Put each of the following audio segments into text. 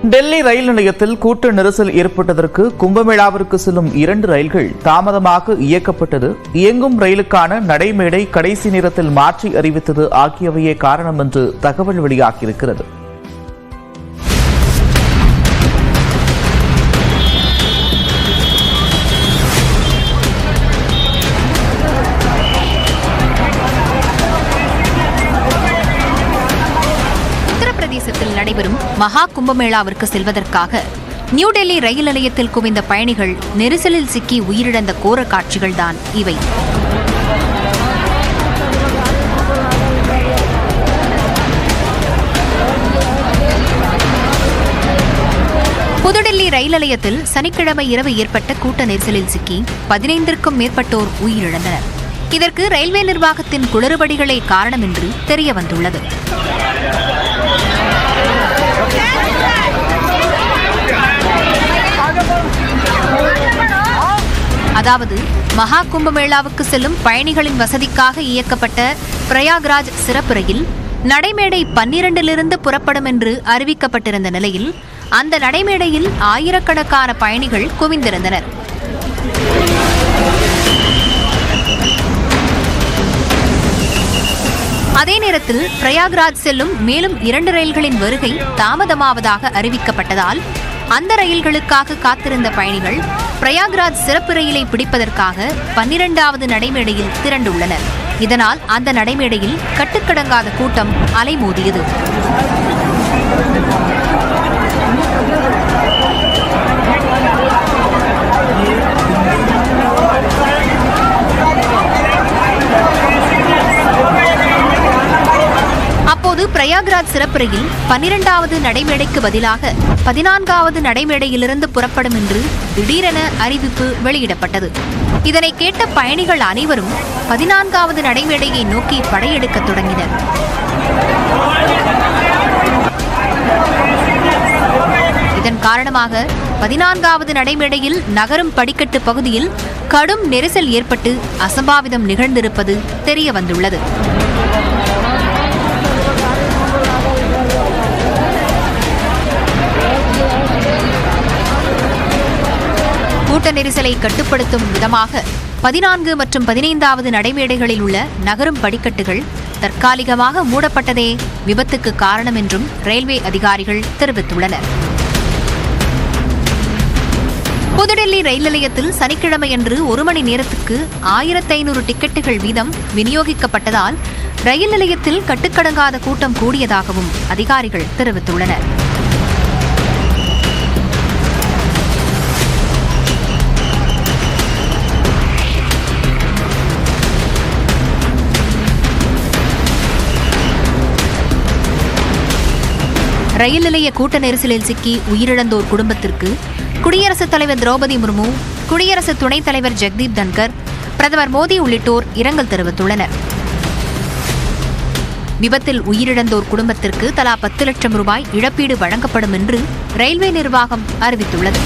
டெல்லி ரயில் நிலையத்தில் கூட்ட நெரிசல் ஏற்பட்டதற்கு கும்பமேளாவிற்கு செல்லும் 2 ரயில்கள் தாமதமாக இயக்கப்பட்டது, இயங்கும் ரயிலுக்கான நடைமேடை கடைசி நேரத்தில் மாற்றி அறிவித்தது ஆகியவையே காரணம் என்று தகவல் வெளியாகியிருக்கிறது. உத்தரப்பிரதேசத்தில் நடைபெறும் மகா கும்பமேளாவிற்கு செல்வதற்காக நியூ டெல்லி ரயில் நிலையத்தில் குவிந்த பயணிகள் நெரிசலில் சிக்கி உயிரிழந்த கோர காட்சிகள்தான் இவை. புதுடெல்லி ரயில் நிலையத்தில் சனிக்கிழமை இரவு ஏற்பட்ட கூட்ட நெரிசலில் சிக்கி 15க்கும் மேற்பட்டோர் உயிரிழந்தனர். இதற்கு ரயில்வே நிர்வாகத்தின் குளறுபடிகளே காரணம் என்று தெரியவந்துள்ளது. அதாவது மகா கும்பமேளாவுக்கு செல்லும் பயணிகளின் வசதிக்காக இயக்கப்பட்ட பிரயாக்ராஜ் சிறப்பு ரயில் நடைமேடை 12லிருந்து புறப்படும் என்று அறிவிக்கப்பட்டிருந்த நிலையில் அந்த நடைமேடையில் ஆயிரக்கணக்கான பயணிகள் குவிந்திருந்தனர். அதே நேரத்தில் பிரயாக்ராஜ் செல்லும் மேலும் 2 ரயில்களின் வருகை தாமதமாவதாக அறிவிக்கப்பட்டதால் அந்த ரயில்களுக்காக காத்திருந்த பயணிகள் பிரயாக்ராஜ் சிறப்பு ரயிலை பிடிப்பதற்காக 12வது நடைமேடையில் திரண்டுள்ளனர். இதனால் அந்த நடைமேடையில் கட்டுக்கடங்காத கூட்டம் அலைமோதியது. அப்போது பிரயாக்ராஜ் சிறப்பு ரயில் 12வது நடைமேடைக்கு பதிலாக 14வது நடைமேடையிலிருந்து புறப்படும் என்று திடீரென அறிவிப்பு வெளியிடப்பட்டது. இதனை கேட்ட பயணிகள் அனைவரும் 14வது நடைமேடையை நோக்கி படையெடுக்க தொடங்கினர். இதன் காரணமாக 14வது நடைமேடையில் நகரும் படிக்கட்டு பகுதியில் கடும் நெரிசல் ஏற்பட்டு அசம்பாவிதம் நிகழ்ந்திருப்பது தெரியவந்துள்ளது. கூட்ட நெரிசலை கட்டுப்படுத்தும் விதமாக 14 மற்றும் 15வது நடைமேடைகளில் உள்ள நகரும் படிக்கட்டுகள் தற்காலிகமாக மூடப்பட்டதே விபத்துக்கு காரணம் என்றும் ரயில்வே அதிகாரிகள் தெரிவித்துள்ளனர். புதுடெல்லி ரயில் நிலையத்தில் சனிக்கிழமையன்று 1 மணி நேரத்துக்கு 1500 டிக்கெட்டுகள் வீதம் விநியோகிக்கப்பட்டதால் ரயில் நிலையத்தில் கட்டுக்கடங்காத கூட்டம் கூடியதாகவும் அதிகாரிகள் தெரிவித்துள்ளனர். ரயில் நிலைய கூட்ட நெரிசலில் சிக்கி உயிரிழந்தோர் குடும்பத்திற்கு குடியரசுத் தலைவர் திரௌபதி முர்மு, குடியரசு துணைத் தலைவர் ஜெகதீப் தன்கர், பிரதமர் மோடி உள்ளிட்டோர் இரங்கல் தெரிவித்துள்ளனர். விபத்தில் உயிரிழந்தோர் குடும்பத்திற்கு தலா 10 லட்சம் ரூபாய் இழப்பீடு வழங்கப்படும் என்று ரயில்வே நிர்வாகம் அறிவித்துள்ளது.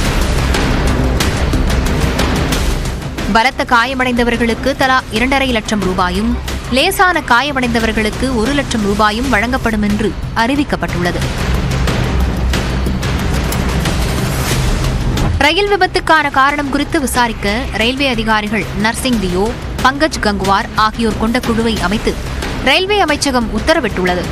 பலத்த காயமடைந்தவர்களுக்கு தலா 2.5 லட்சம் ரூபாயும், லேசான காயமடைந்தவர்களுக்கு 1 லட்சம் ரூபாயும் வழங்கப்படும் என்று அறிவிக்கப்பட்டுள்ளது. ரயில் விபத்துக்கான காரணம் குறித்து விசாரிக்க ரயில்வே அதிகாரிகள் நர்சிங் தியோ, பங்கஜ் கங்குவார் ஆகியோர் கொண்ட குழுவை அமைத்து ரயில்வே அமைச்சகம் உத்தரவிட்டுள்ளது.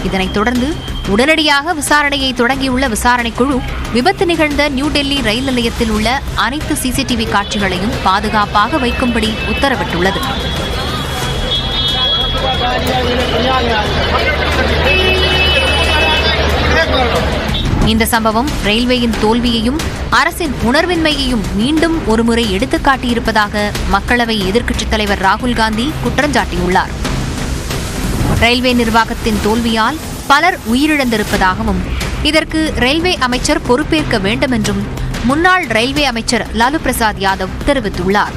இதனைத் தொடர்ந்து உடனடியாக விசாரணையை தொடங்கியுள்ள விசாரணைக் குழு விபத்து நிகழ்ந்த நியூ டெல்லி ரயில் நிலையத்தில் உள்ள அனைத்து சிசிடிவி காட்சிகளையும் பாதுகாப்பாக வைக்கும்படி உத்தரவிட்டுள்ளது. இந்த சம்பவம் ரயில்வேயின் தோல்வியையும் அரசின் உணர்வின்மையையும் மீண்டும் ஒருமுறை எடுத்துக்காட்டியிருப்பதாக மக்களவை எதிர்க்கட்சித் தலைவர் ராகுல் காந்தி குற்றஞ்சாட்டியுள்ளார். ரயில்வே நிர்வாகத்தின் தோல்வியால் பலர் உயிரிழந்திருப்பதாகவும் இதற்கு ரயில்வே அமைச்சர் பொறுப்பேற்க வேண்டும் என்றும் முன்னாள் ரயில்வே அமைச்சர் லாலு பிரசாத் யாதவ் தெரிவித்துள்ளார்.